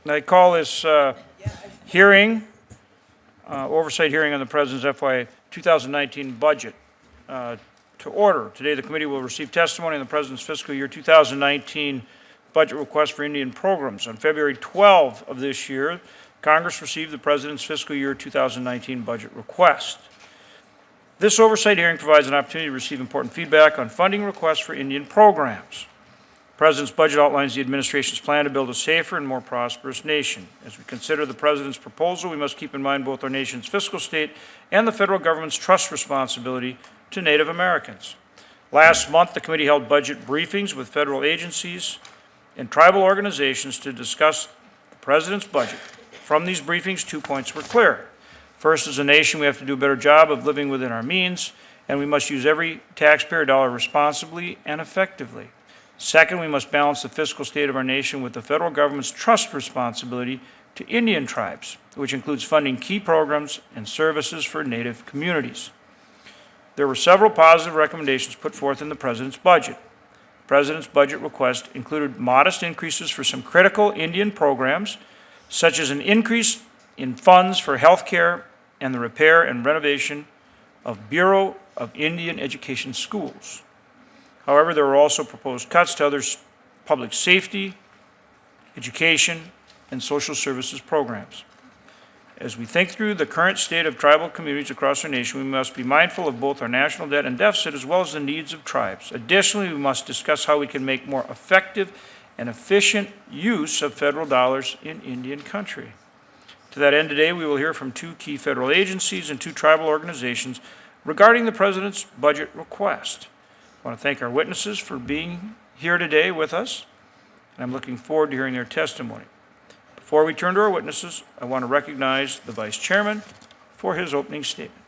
I call this hearing, oversight hearing on the President's FY 2019 budget to order. Today, the committee will receive testimony on the President's fiscal year 2019 budget request for Indian programs. On February 12 of this year, Congress received the President's fiscal year 2019 budget request. This oversight hearing provides an opportunity to receive important feedback on funding requests for Indian programs. The President's budget outlines the administration's plan to build a safer and more prosperous nation. As we consider the President's proposal, we must keep in mind both our nation's fiscal state and the federal government's trust responsibility to Native Americans. Last month, the committee held budget briefings with federal agencies and tribal organizations to discuss the President's budget. From these briefings, 2 points were clear. First, as a nation, we have to do a better job of living within our means, and we must use every taxpayer dollar responsibly and effectively. Second, we must balance the fiscal state of our nation with the federal government's trust responsibility to Indian tribes, which includes funding key programs and services for Native communities. There were several positive recommendations put forth in the President's budget. The President's budget request included modest increases for some critical Indian programs, such as an increase in funds for health care and the repair and renovation of Bureau of Indian Education schools. However, there were also proposed cuts to other public safety, education, and social services programs. As we think through the current state of tribal communities across our nation, we must be mindful of both our national debt and deficit as well as the needs of tribes. Additionally, we must discuss how we can make more effective and efficient use of federal dollars in Indian country. To that end, today we will hear from 2 key federal agencies and 2 tribal organizations regarding the President's budget request. I want to thank our witnesses for being here today with us, and I'm looking forward to hearing their testimony. Before we turn to our witnesses, I want to recognize the Vice Chairman for his opening statement.